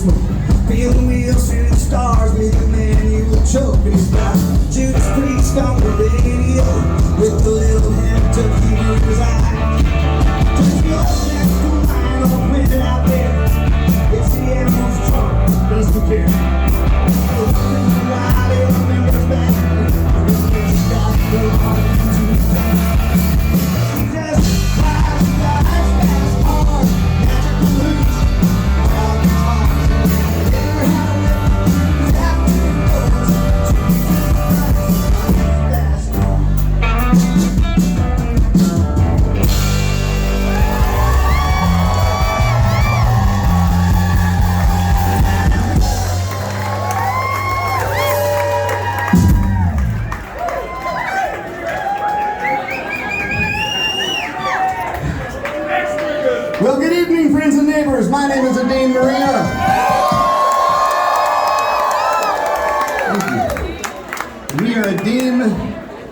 smoke. Feel the wheels through the stars with the man you were choking. It's got Judas Priest on the radio with the little hand tucked in his eye. Just your left to mine all printed out there. It's the animal's trunk, doesn't care. The one thing I remember back, it's got the heart to he just flies fast hard, magical moves, wild guitars. Never had a left, after it goes to fast. Well, good evening, friends and neighbors. My name is Adeem. We are Adeem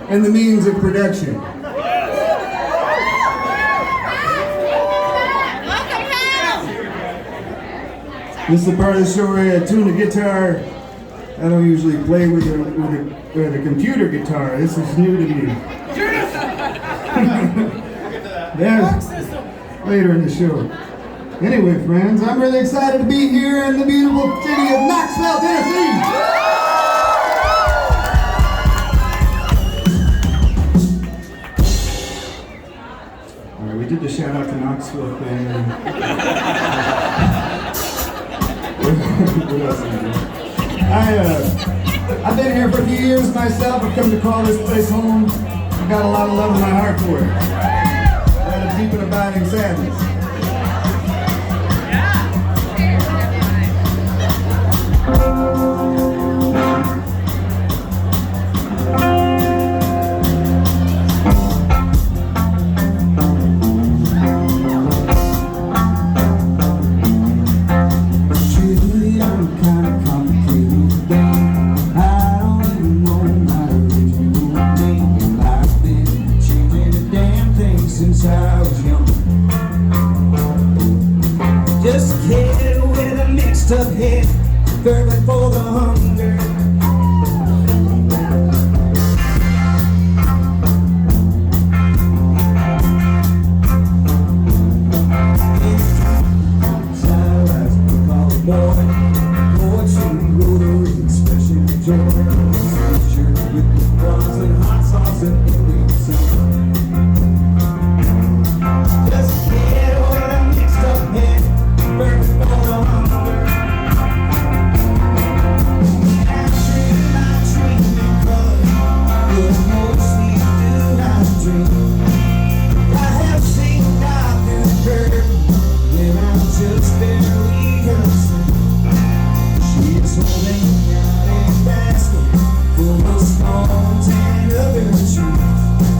and the means of production. This is the part of the show where I tune the guitar. I don't usually play with a computer guitar. This is new to me. There's later in the show. Anyway, friends, I'm really excited to be here in the beautiful city of Knoxville, Tennessee. All right, we did the shout out to Knoxville thing. What else did we do? I've been here for a few years myself. I've come to call this place home. I've got a lot of love in my heart for it. A deep and abiding sadness. Truly, I'm kind of complicated today. I don't even know my original name. I've been changing a damn thing since I was young. Just a kid with a mixed up head, fervent for the hunger. Poetry, rotary, expression, joy. Picture with the bronze and hot sauce and every summer. Just a kid with a mixed up head, burning for the hunger. I'm dreaming my dream because you're mostly do not dream. I have seen God through the curtain when I'm just barely cursing. She's holding out a basket full of stones and other trees.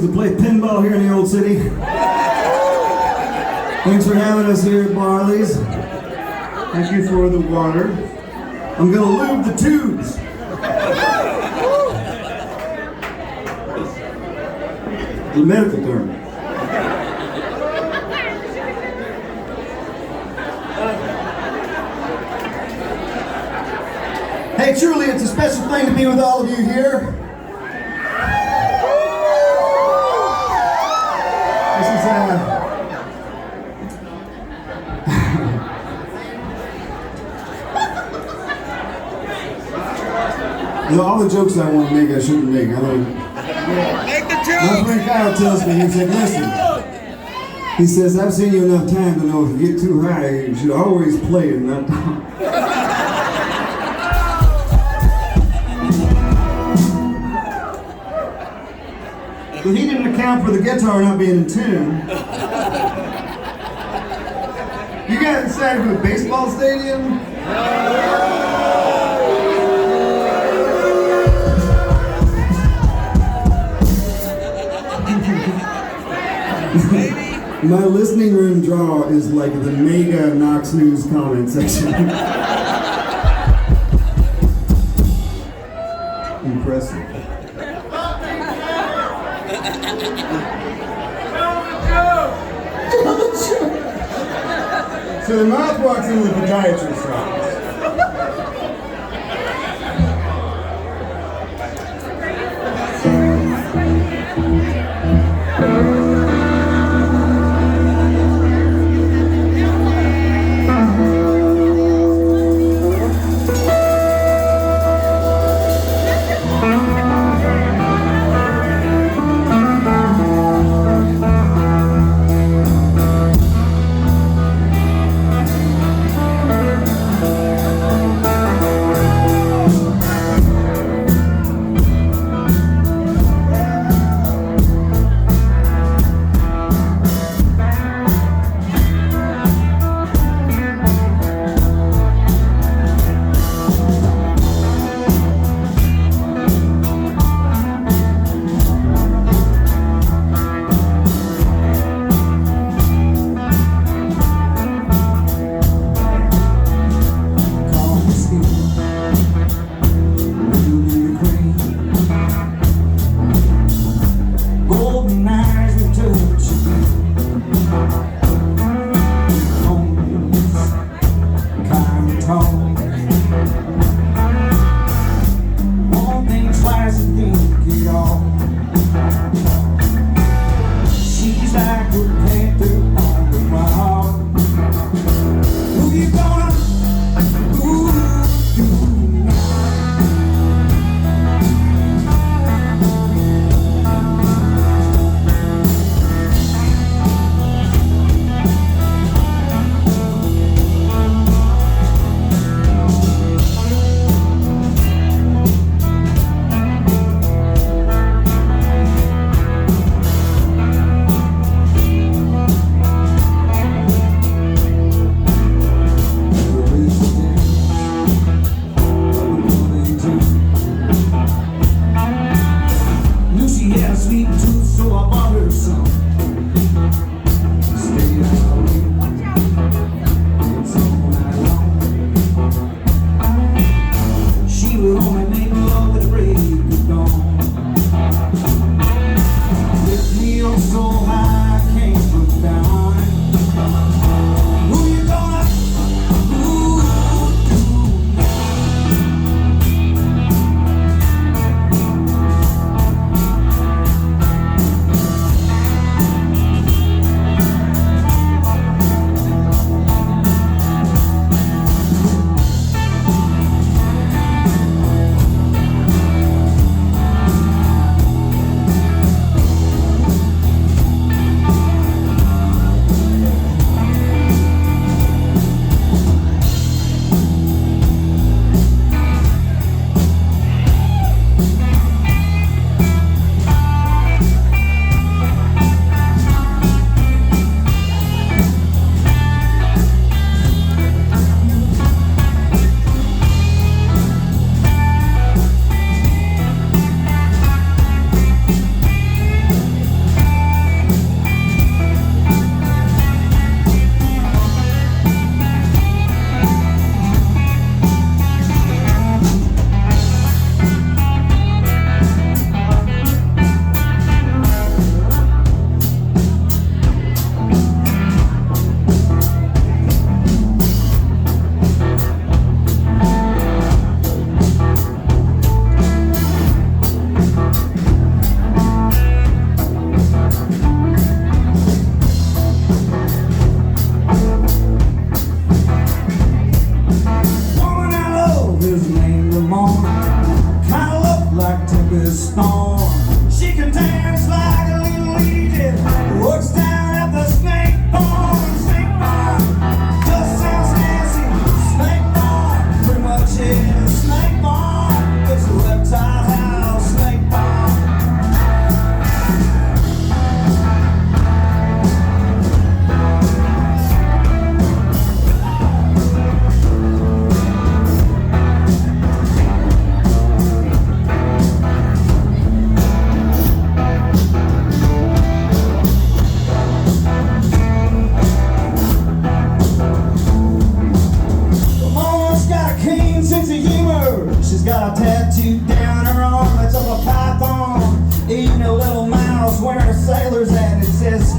to play pinball here in the old city. Thanks for having us here at Barley's. Thank you for the water. I'm gonna lube the tubes. The medical term. Hey, truly, it's a special thing to be with all of you here. This is you know, all the jokes I want to make, I shouldn't make. I don't. Make the My joke! friend Kyle tells me, he's like, listen. He says, I've seen you enough time to know if you get too high, you should always play and not talk. But he didn't account for the guitar not being in tune. You guys decided to a baseball stadium? My listening room draw is like the mega Knox News comment section. Impressive. So the mouth walks in with the podiatrist office.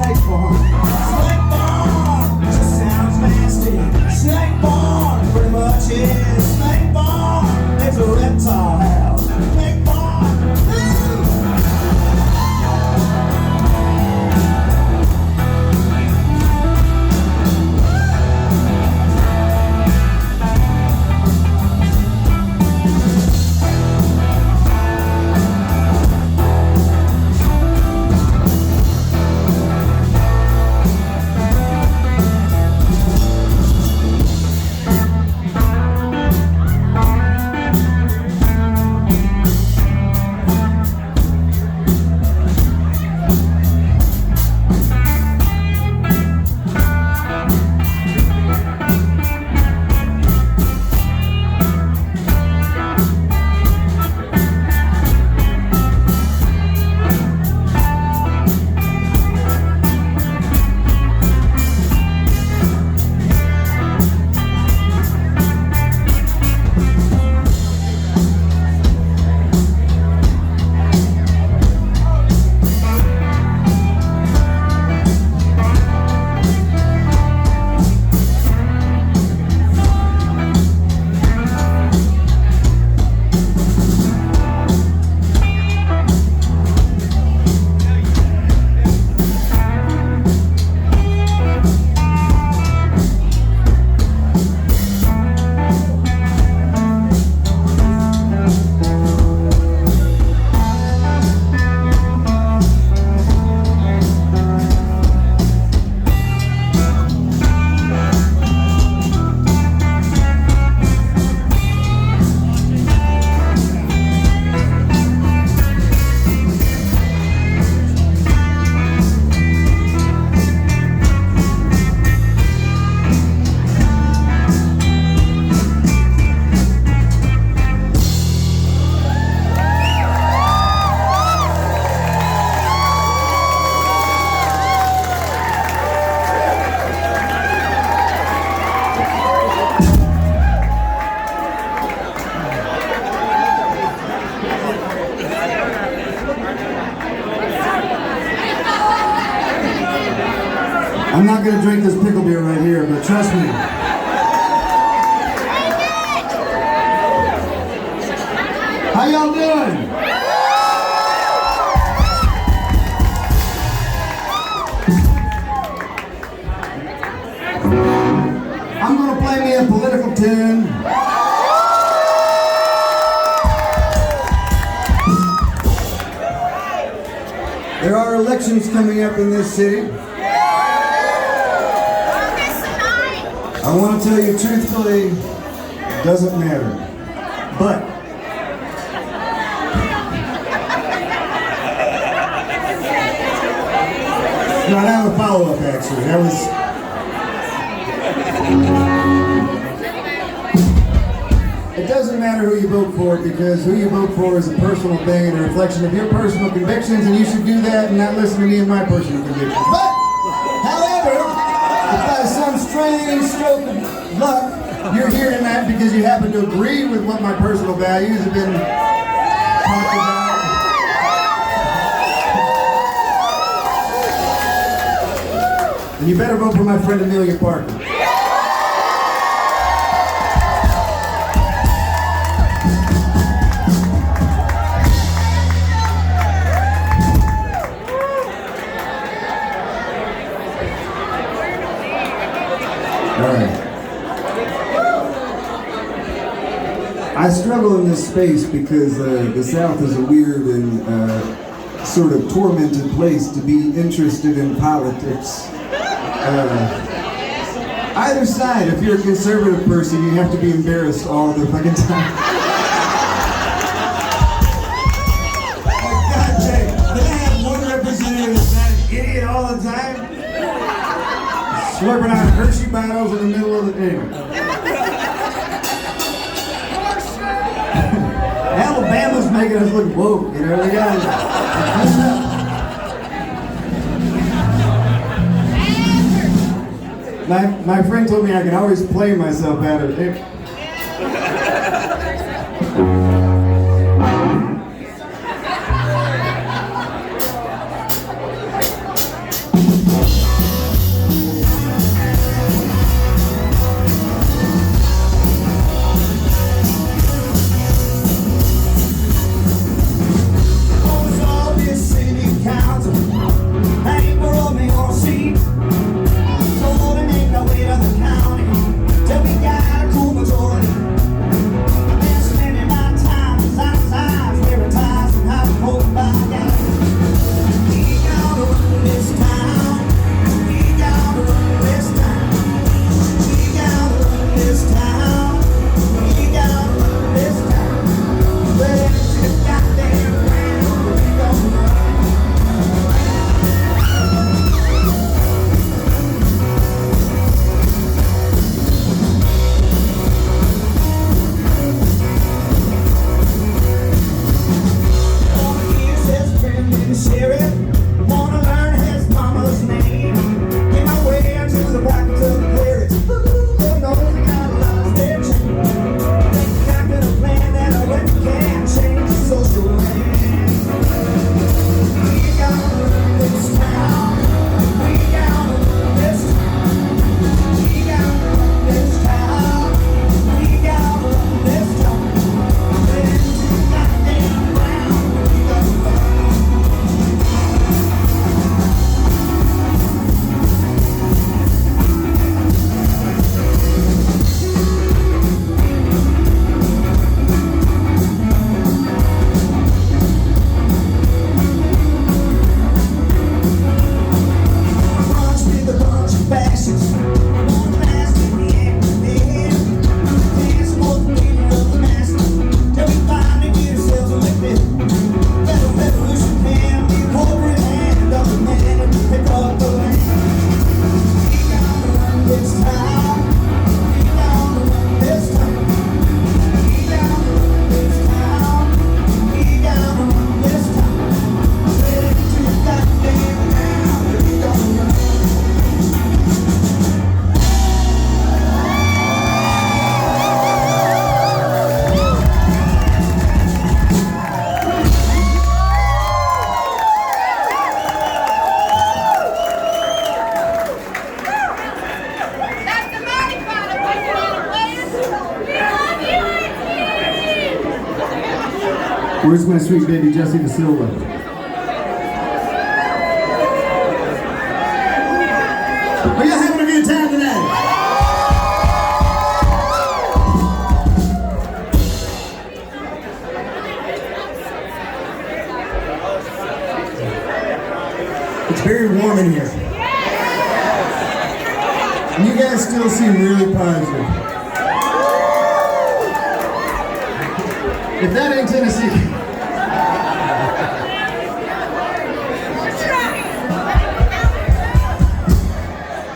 snake farm. Snake farm just sounds nasty. Snake farm pretty much is. Snake farm is a reptile house. Snake farm, ooh. I'm not gonna drink this pickle beer right here, but trust me. How y'all doing? I'm gonna play me a political tune. There are elections coming up in this city. I want to tell you truthfully, it doesn't matter. But no, I have a follow-up actually. That was it doesn't matter who you vote for, because who you vote for is a personal thing and a reflection of your personal convictions, and you should do that and not listen to me and my personal convictions. But however, if by some strange stroke of luck, you're hearing that because you happen to agree with what my personal values have been talked about, then you better vote for my friend Amelia Parker. I struggle in this space because the South is a weird and sort of tormented place to be interested in politics. Either side, if you're a conservative person, you have to be embarrassed all the fucking time. God dang, they have one representative that's not an idiot all the time, slurping out Hershey bottles in the middle of the day. Alabama's making us look woke, you know, they got my friend told me I can always play myself out of it. Where's my sweet baby Jessie Da Silva? Are you having a good time tonight? It's very warm in here. And you guys still seem really positive. If that ain't Tennessee.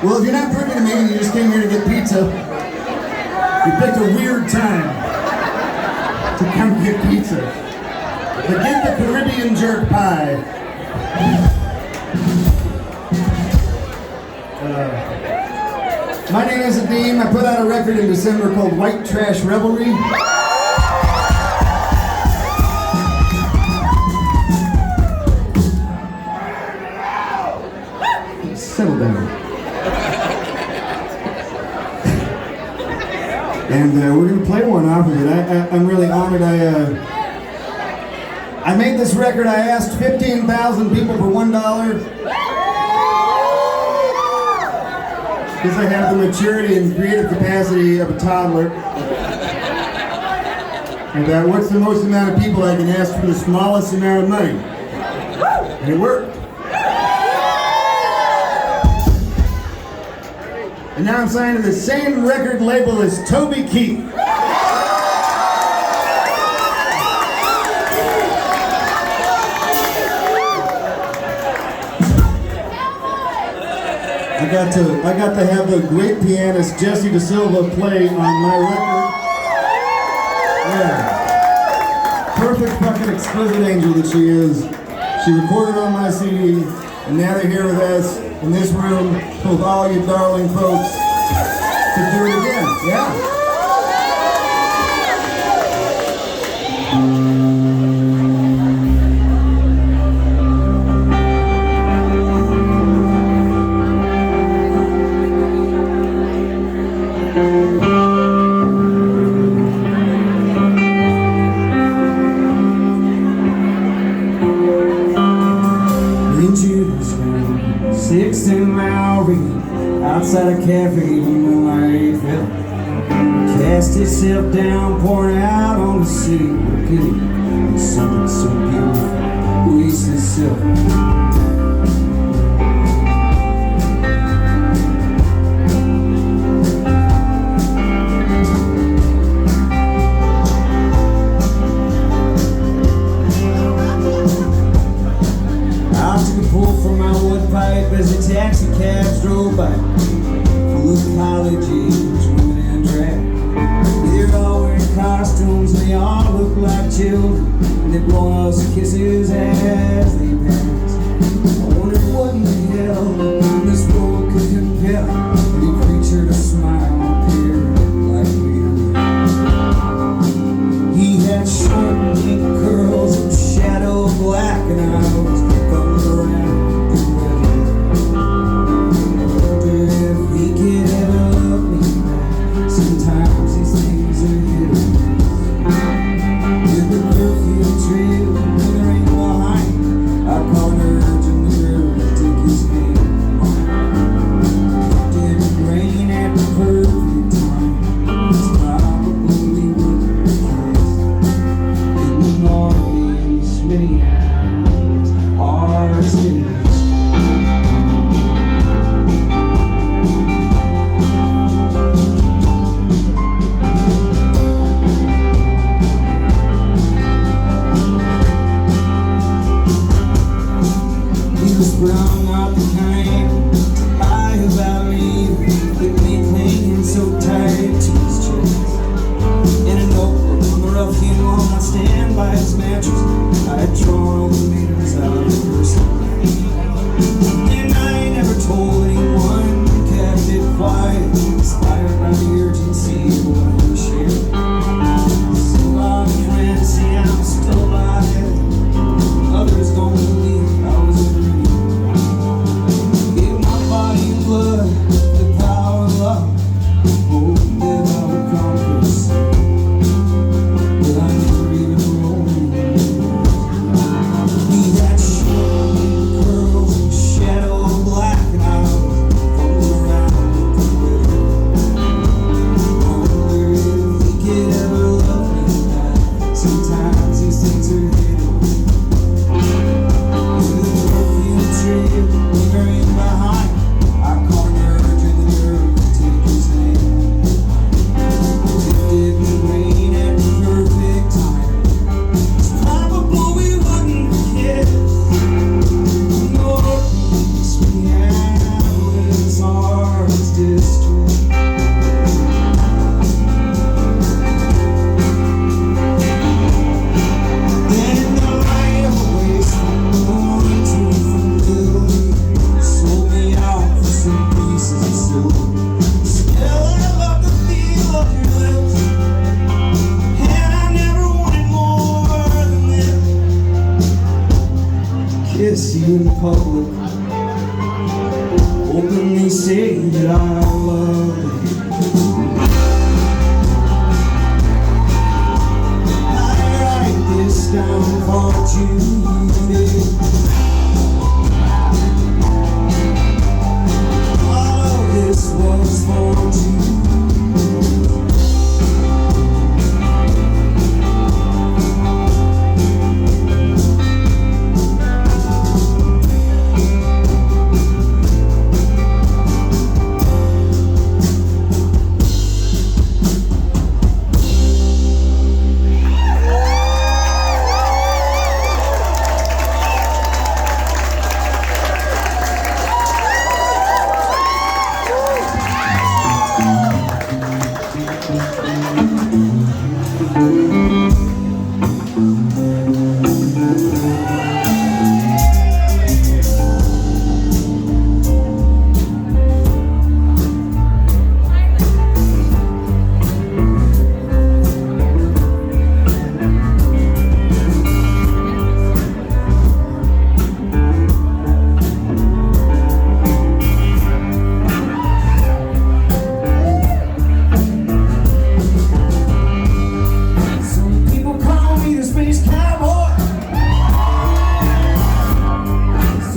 Well, if you're not privy to me and you just came here to get pizza, you picked a weird time to come get pizza. But get the Caribbean jerk pie. My name is Adeem. I put out a record in December called White Trash Revelry. Settle down. And we're going to play one off of it. I'm really honored. I made this record. I asked 15,000 people for $1. Because I have the maturity and creative capacity of a toddler. And what's the most amount of people I can ask for the smallest amount of money? And it worked. And now I'm signed to the same record label as Toby Keith. I got to have the great pianist Jessie Da Silva play on my record. Yeah. Perfect fucking exquisite angel that she is. She recorded on my CD, and now they're here with us in this room with all you darling folks to do it again. Yeah. Outside a cafe, you know I ain't felt. Cast itself down, pouring out on the sea. What could it be? Something so beautiful, waste itself. I took a pull from my wood pipe as the taxi cabs drove by. College age, women and drag. They're all wearing costumes and they all look like children. And they blow us kisses as they pass. I wonder what in the hell this world could compel any creature to smile and appear like me. He had short pink curls and shadow black, and I was coming around. Sometimes these things are hit or miss. With the perfume trail and the rain behind, I caught an urge in the girl to take his hand. in public, openly say that I love you. I write this down for you. All of this was for you.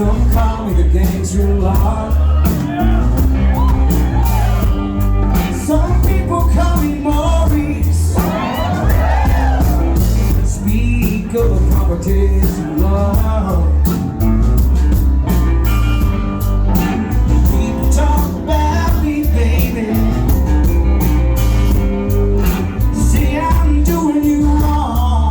Some call me the gangster lord. Some people call me Maurice. Speak of the properties of love. People talk about me, baby. Say I'm doing you wrong.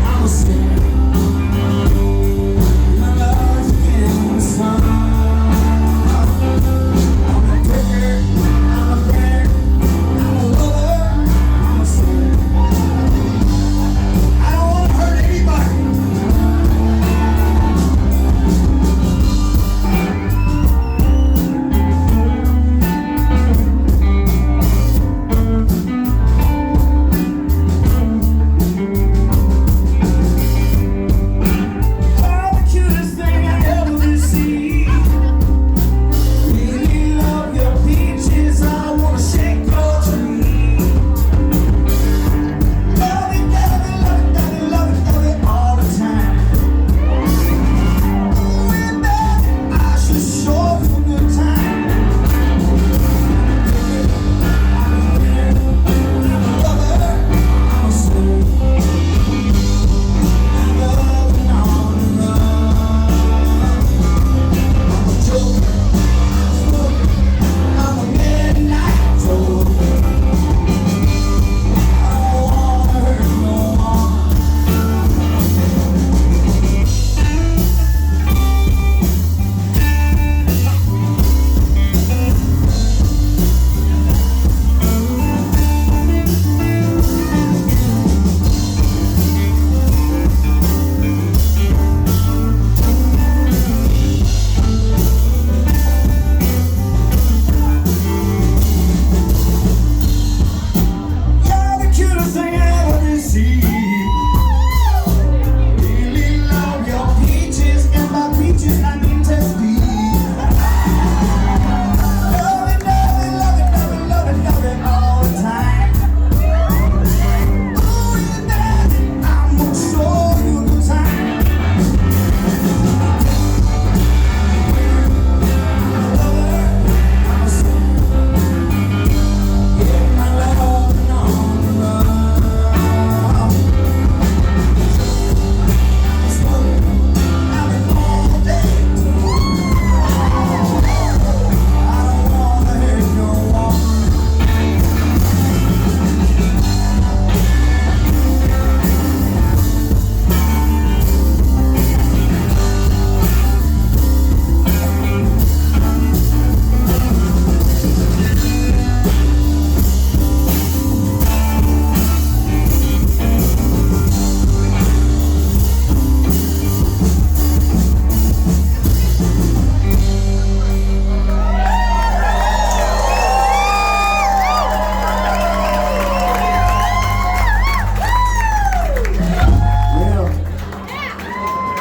I'm a sinner.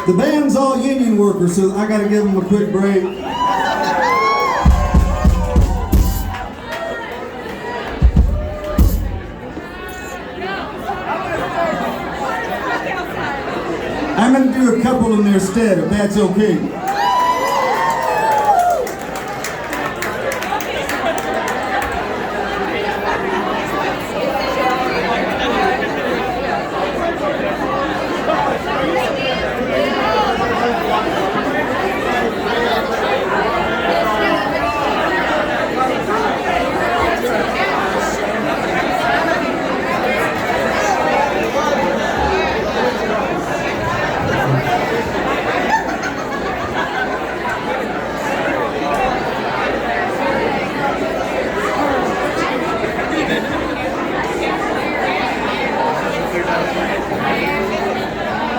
The band's all union workers, so I gotta give them a quick break. I'm gonna do a couple in their stead, if that's okay.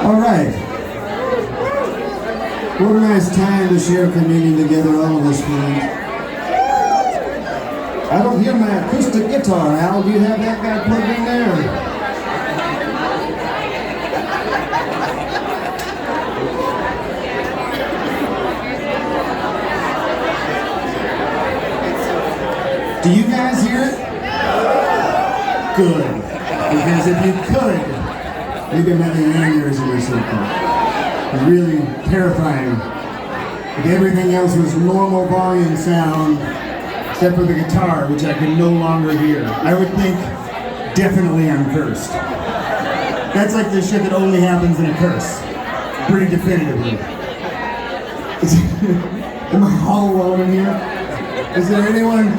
All right. What a nice time to share communion together, all of us friends. I don't hear my acoustic guitar, Al. Do you have that guy plugged in there? Do you guys hear it? Good. Because if you could, you've been having aneurysm or something. It's really terrifying. If everything else was normal volume sound, except for the guitar, which I can no longer hear, I would think definitely I'm cursed. That's like the shit that only happens in a curse. Pretty definitively. Am I all alone in here? Is there anyone?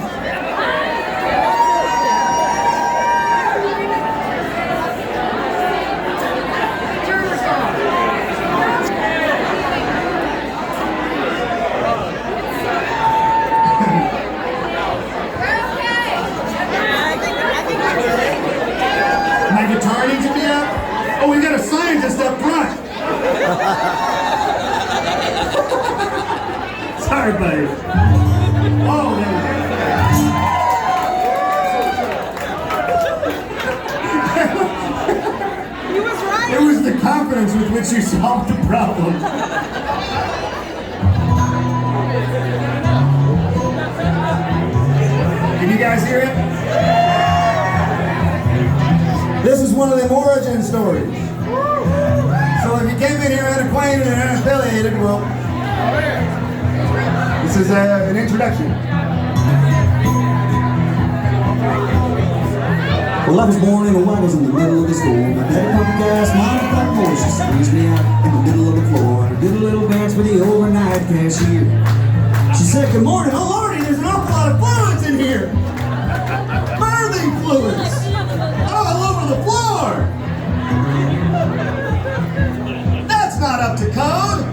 Guitar needs to be up? Oh, we got a scientist up front. Sorry, buddy. Oh, He was right. it was the confidence with which you solved the problem. Can you guys hear it? This is one of them origin stories. So if you came in here unacquainted and unaffiliated, well, this is an introduction. Well, I was born in a wagon in the middle of the store. My daddy pumped gas, mom pumped more. She squeezed me out in the middle of the floor. I did a little dance with the overnight cashier. She said, "Good morning." "Oh, Lordy, there's an awful lot of fluids in here. Birthing fluids. All over the floor. That's not up to code."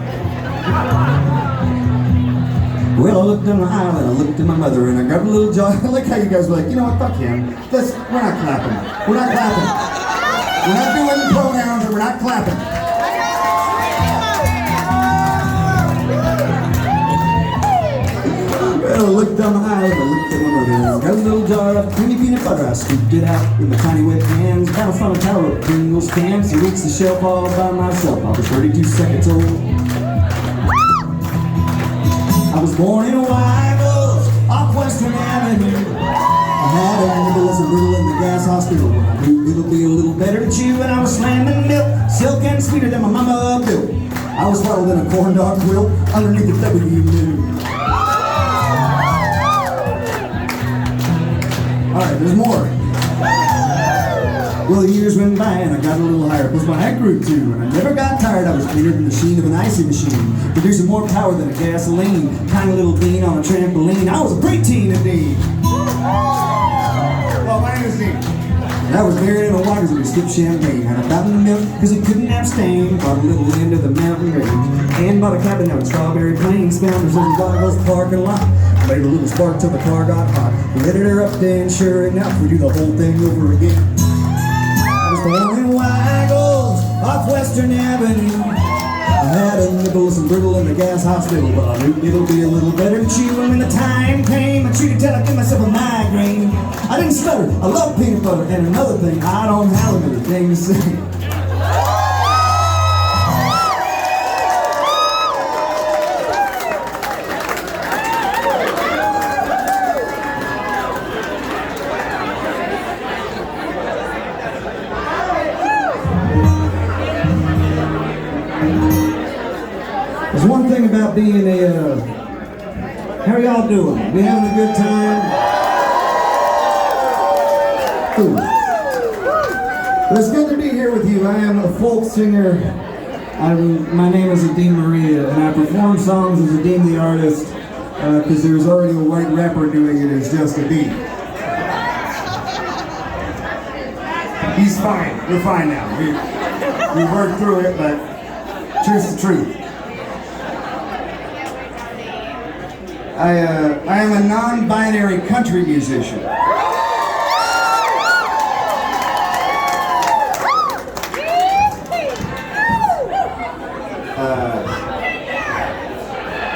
Well, I looked down the aisle and I looked at my mother and I grabbed a little jar. I like how you guys were like, you know what, fuck him. We're not clapping. We're not clapping. We're not doing pronouns and we're not clapping. Well, I looked down the aisle and I looked at my mother and I got a little jar of creamy peanut butter. I scooped it out with my tiny wet hands. Got a funnel tower of Pringles cans. And reached the shelf all by myself. I was 32 seconds old. I was born in Wyville, off Western Avenue. I had a nibble as a rule in the gas hospital. I knew it'll be a little better to chew. And I was slamming milk, silk and sweeter than my mama built. I was swaddled in a corn dog quilt underneath the W. Alright, there's more. Well, the years went by and I got a little higher. Plus my head grew too, and I never got tired. I was cleaner than the sheen of an icy machine, producing more power than a gasoline. Tiny little bean on a trampoline. I was a preteen indeed. Well, my name is Dean. And I was buried in a wagon and we skipped champagne. Had a fountain of milk because I couldn't abstain. Bought a little end of the mountain range and bought a cabin out in Strawberry Plains. Found us in Wyville's parking lot. Made a little spark till the car got hot. We headed her up there and sure enough we do the whole thing over again. I was born in Waggles off Western Avenue. I had a nibble of some brittle in the gas hospital, but I knew it'll be a little better to chew. And when the time came, I treated till I gave myself a migraine. I didn't stutter, I love peanut butter, and another thing, I don't have another thing to say. about being a, how are y'all doing? We having a good time? Ooh. Well, it's good to be here with you. I am a folk singer. My name is Adeem Maria, and I perform songs as Adeem the artist because there's already a white rapper doing it as just Adeem. He's fine. We're fine now. We worked through it, but truth's the truth. I am a non-binary country musician.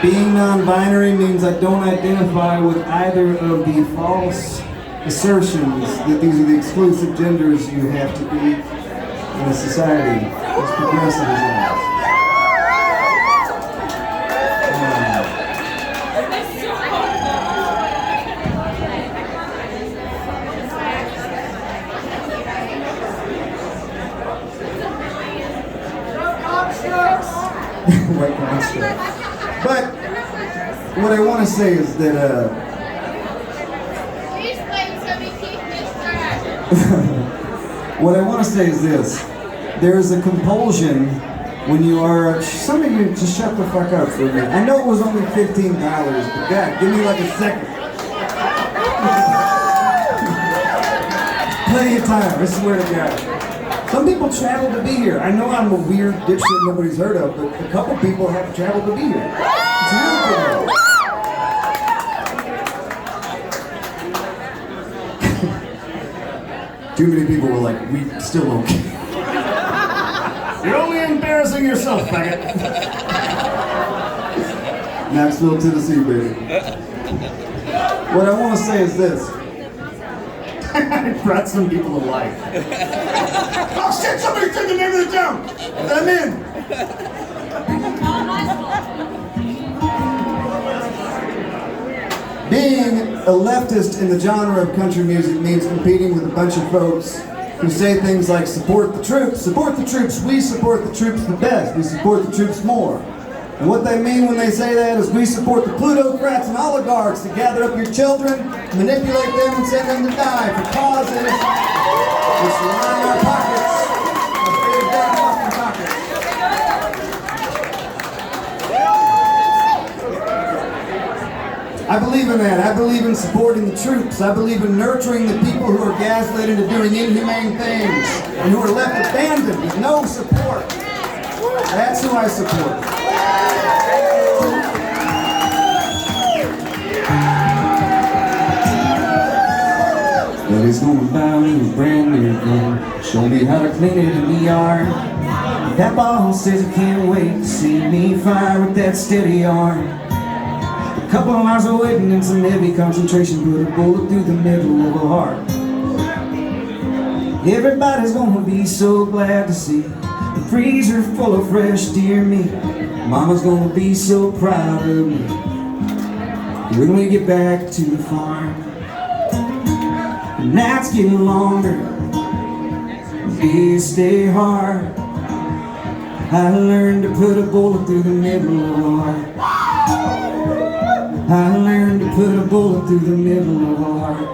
Being non-binary means I don't identify with either of the false assertions that these are the exclusive genders you have to be in a society as progressive as ours. White construct. But what I want to say is that what I want to say is this: there is a compulsion when you are. Some of you just shut the fuck up for a minute. I know it was only $15, but God, give me like a second. Plenty of time. I swear to God. Some people travel to be here. I know I'm a weird dipshit nobody's heard of, but a couple people have traveled to be here. It's really cool. Too many people were like, we still don't care. You're only embarrassing yourself, faggot. Knoxville, Tennessee, baby. What I want to say is this. I brought some people to life. Oh shit, somebody said the name of the town! I'm in! Being a leftist in the genre of country music means competing with a bunch of folks who say things like, support the troops, we support the troops the best, we support the troops more. And what they mean when they say that is we support the plutocrats and oligarchs to gather up your children, manipulate them and send them to die for causes which line our pockets, our big dark fucking pockets. I believe in that. I believe in supporting the troops. I believe in nurturing the people who are gaslit into doing inhumane things and who are left abandoned with no support. That's who I support. Daddy's gonna buy me a brand new gun, show me how to clean it in the yard. That ball says I can't wait to see me fire with that steady arm. A couple of hours of waiting and some heavy concentration put a bullet through the middle of a heart. Everybody's gonna be so glad to see the freezer full of fresh deer meat. Mama's gonna be so proud of me when we get back to the farm. The nights get longer, the days stay hard. I learned to put a bullet through the middle of a heart. I learned to put a bullet through the middle of a heart.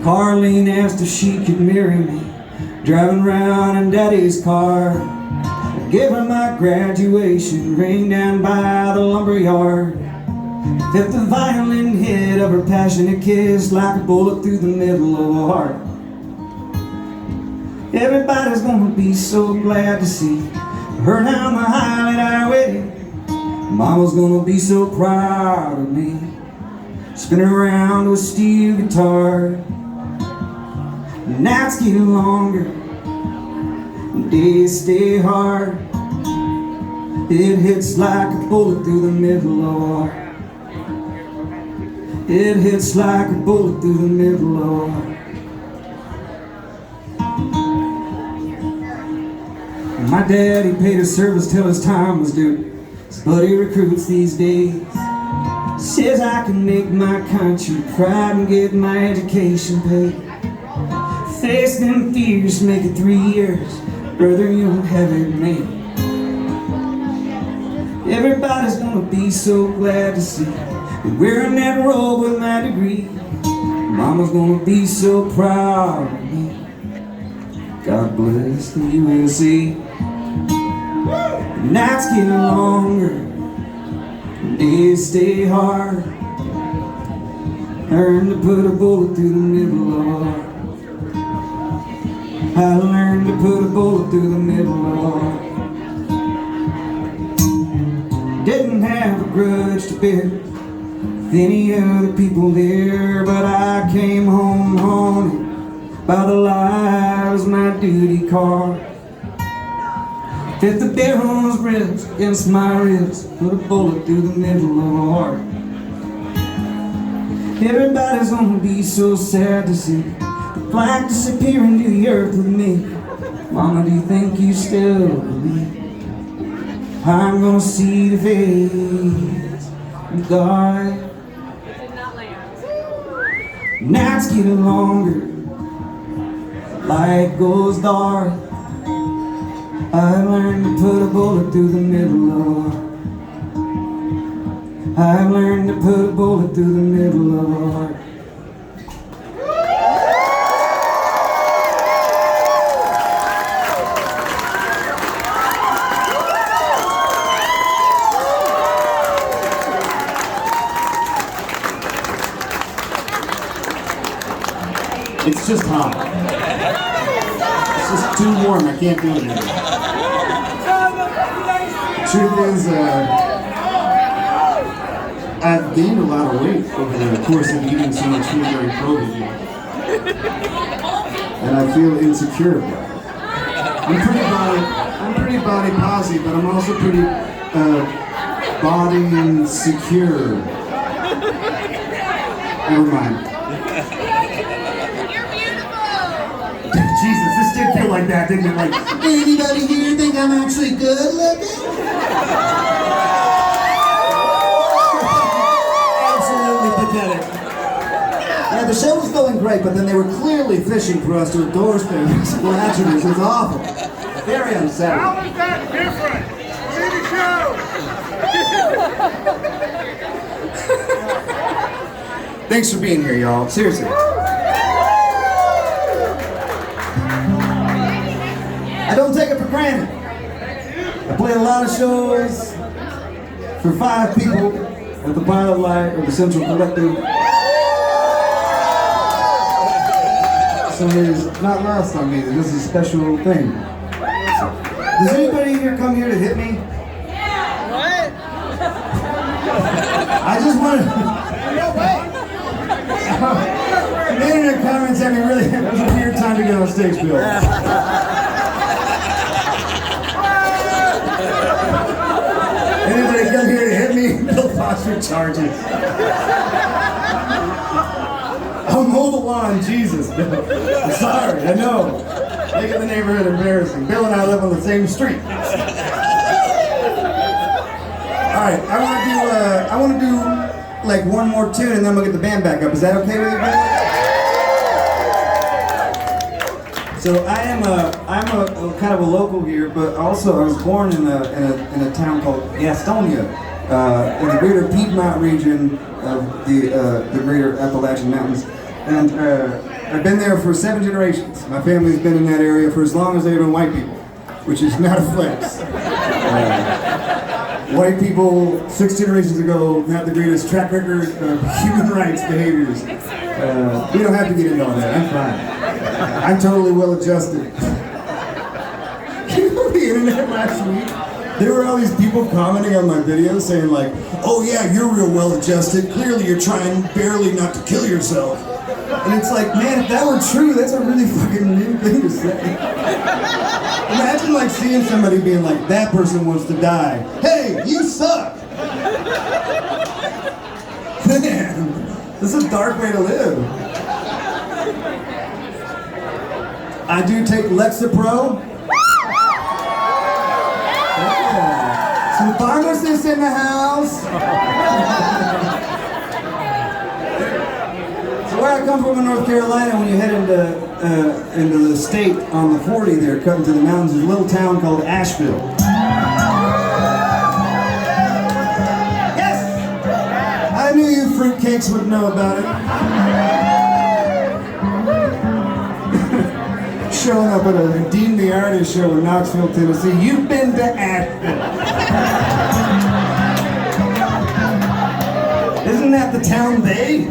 Carlene asked if she could marry me, driving around in Daddy's car. I gave her my graduation ring down by the lumberyard. Felt the violent hit of her passionate kiss like a bullet through the middle of a heart. Everybody's gonna be so glad to see her down the highway at our wedding. Mama's gonna be so proud of me, spinning around with a steel guitar. The nights get longer, the days stay hard. It hits like a bullet through the middle of a heart. It hits like a bullet through the middle of a heart. My daddy paid his service till his time was due. His buddy recruits these days. Says I can make my country proud and get my education paid. Face them fears, make it 3 years. Brother, you don't have it made. Everybody's gonna be so glad to see me wearing that robe with my degree. Mama's gonna be so proud of me. God bless the USA. The nights get longer, the days stay hard. Learn to put a bullet through the middle of a heart. I learned to put a bullet through the middle of a heart. Didn't have a grudge to bear with any other people there, but I came home haunted by the lives my duty called. Fit the barrel's ribs against my ribs, put a bullet through the middle of a heart. Everybody's gonna be so sad to see the flag disappear into the earth with me. Mama, do you think you still believe I'm gonna see the face of God? Nights get longer, light goes dark. I learned to put a bullet through the middle of a heart. I learned to put a bullet through the middle of a heart. It's just hot. It's just too warm. I can't do it anymore. Truth is, I've gained a lot of weight over the course of eating so much food during COVID. And I feel insecure about it. I'm pretty body positive, but I'm also pretty body insecure. Never mind. Jesus, this did feel like that, didn't it? Like, anybody here think I'm actually good looking? Absolutely pathetic. Yeah, the show was going great, but then they were clearly fishing for us to endorse their attributes. It was awful. Very unsettling. How is that different? See the show! Thanks for being here, y'all. Seriously. I don't take it for granted. I play a lot of shows for 5 people at the Pilot Light or the Central Collective. So it's not lost on me that this is a special thing. Does anybody here come here to hit me? Yeah! What? I just want to... The internet comments had me really... It was a weird time to get on stage, Bill. Anybody come here to hit me? Bill Foster charges. I'll mow the lawn, Jesus, Bill. I'm sorry, I know. Making the neighborhood embarrassing. Bill and I live on the same street. Alright, I want to do like one more tune and then we'll get the band back up. Is that okay with you, Bill? So I'm a kind of a local here, but also I was born in a town called Gastonia, in the greater Piedmont region of the greater Appalachian Mountains, and I've been there for 7 generations. My family's been in that area for as long as they've been white people, which is not a flex. White people 6 generations ago had the greatest track record of human rights behaviors. We don't have to get into all that. I'm fine. I'm totally well adjusted. You know the internet last week? There were all these people commenting on my videos saying like, oh yeah, you're real well adjusted. Clearly you're trying barely not to kill yourself. And it's like, man, if that were true, that's a really fucking mean thing to say. Imagine like seeing somebody being like, that person wants to die. Hey, you suck! Man, this is a dark way to live. I do take Lexapro. Yeah. Some pharmacists in the house. So where I come from in North Carolina, when you head into into the state on the 40 there, cutting through the mountains, is a little town called Asheville. Yes! I knew you fruitcakes would know about it. Showing up at a Adeem the Artist show in Knoxville, Tennessee. You've been to Asheville. Isn't that the town they?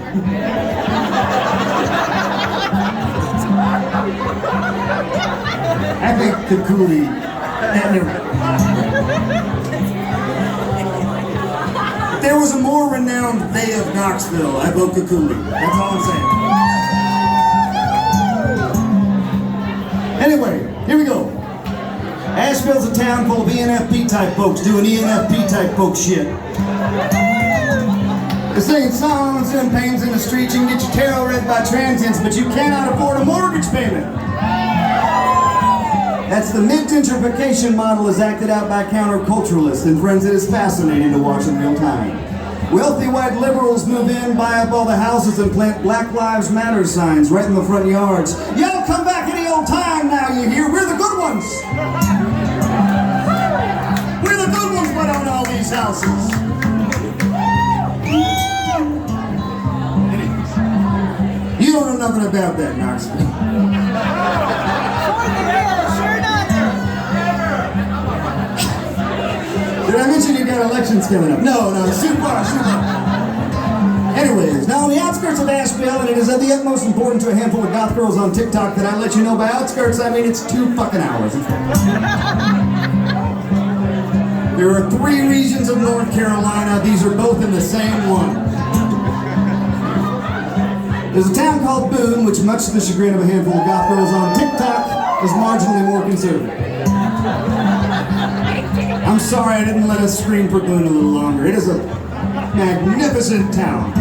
I think Kakuli. If there was a more renowned they of Knoxville, I vote Kakuli. That's all I'm saying. Anyway, here we go. Asheville's a town full of ENFP type folks doing ENFP type folk shit. They're singing songs and pains in the street. You can get your tarot read by transients, but you cannot afford a mortgage payment. That's the mid-gentrification model as acted out by counterculturalists, and friends, it is fascinating to watch in real time. Wealthy white liberals move in, buy up all the houses, and plant Black Lives Matter signs right in the front yards. Y'all come back any old time now, you hear? We're the good ones. We're the good ones that own all these houses. You don't know nothing about that, Knoxville. Did I mention you got elections coming up? No, super. Anyways, now on the outskirts of Asheville, and it is of the utmost importance to a handful of goth girls on TikTok that I let you know by outskirts, I mean it's 2 fucking hours. There are 3 regions of North Carolina. These are both in the same one. There's a town called Boone, which much to the chagrin of a handful of goth girls on TikTok is marginally more conservative. I'm sorry I didn't let us scream for Boone a little longer. It is a magnificent town.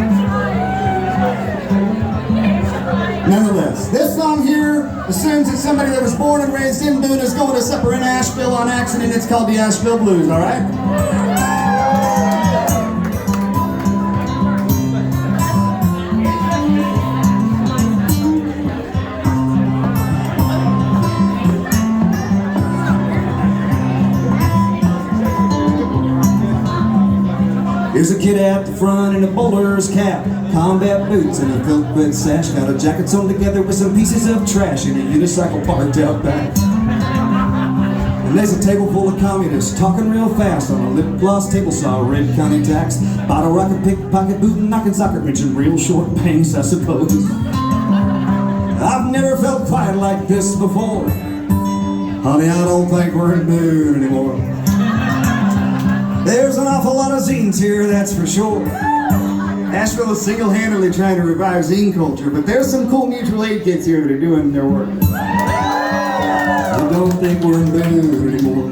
Nonetheless, this song here assumes that somebody that was born and raised in Boone is going to supper in Asheville on accident. It's called the Asheville Blues, all right? Here's a kid at the front in a bowler's cap, combat boots and a velvet sash. Got a jacket sewn together with some pieces of trash in a unicycle parked out back. And there's a table full of communists talking real fast on a lip gloss table saw, red county tax, bottle rocket, pickpocket, boot and knocking socket wrench and real short bangs, I suppose. I've never felt quite like this before. Honey, I don't think we're in the mood anymore. There's an awful lot of zines here, that's for sure. Asheville is single-handedly trying to revive zine culture, but there's some cool mutual aid kids here that are doing their work. I don't think we're in the mood anymore.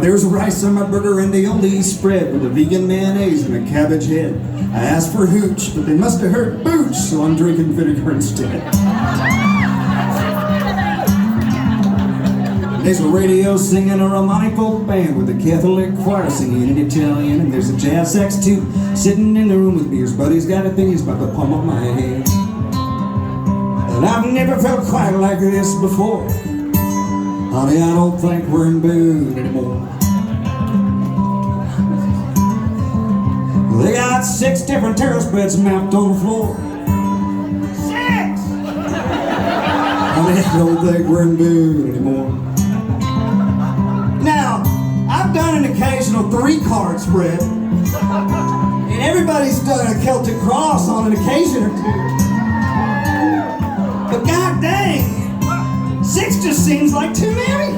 There's rice on my burger and aioli spread with a vegan mayonnaise and a cabbage head. I asked for hooch, but they must have heard booch, so I'm drinking vinegar instead. There's a radio singing a Romani folk band with a Catholic choir singing in Italian, and there's a jazz sax too sitting in the room with me. His buddy's got opinions about the palm of my hand. And I've never felt quite like this before. Honey, I don't think we're in Boone anymore. They got 6 different terrace beds mapped on the floor. 6! Honey, I don't think we're in Boone anymore. Now, I've done an occasional 3-card spread, and everybody's done a Celtic cross on an occasion or 2. But god dang! 6 just seems like too many.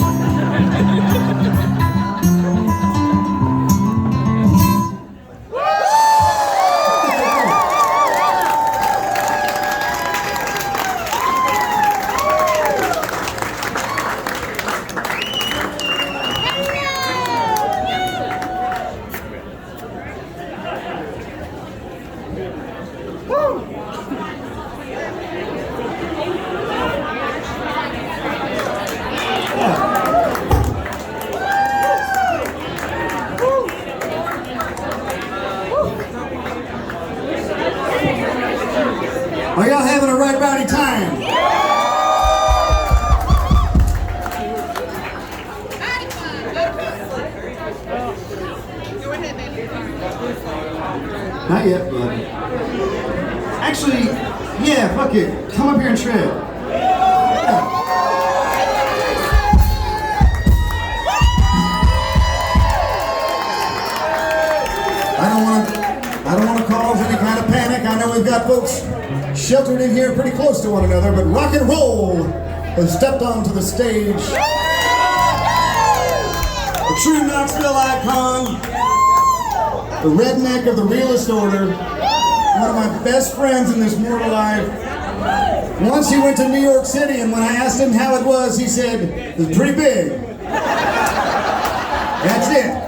Not yet, but actually, yeah, fuck it. Come up here and shred. Yeah. I don't want to cause any kind of panic. I know we've got folks sheltered in here pretty close to one another, but rock and roll has stepped onto the stage. A true Knoxville icon, the redneck of the realest order, one of my best friends in this mortal life. Once he went to New York City, and when I asked him how it was, he said, "It was pretty big." That's it.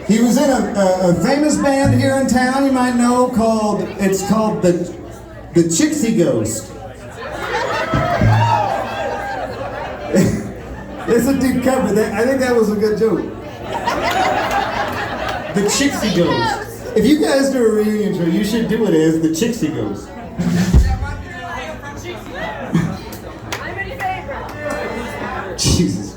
He was in a famous band here in town you might know called the Chixie Ghost. It's a deep cover. I think that was a good joke. The Chixie Ghost. If you guys do a reunion show, you should do it as the Chixie Ghost. I'm in favor. Jesus.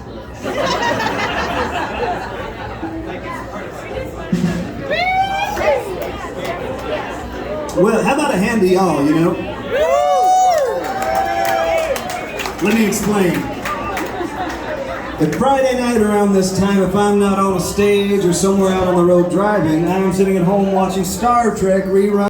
Well, how about a hand to y'all, you know? Let me explain. If Friday night around this time, if I'm not on a stage or somewhere out on the road driving, I'm sitting at home watching Star Trek reruns.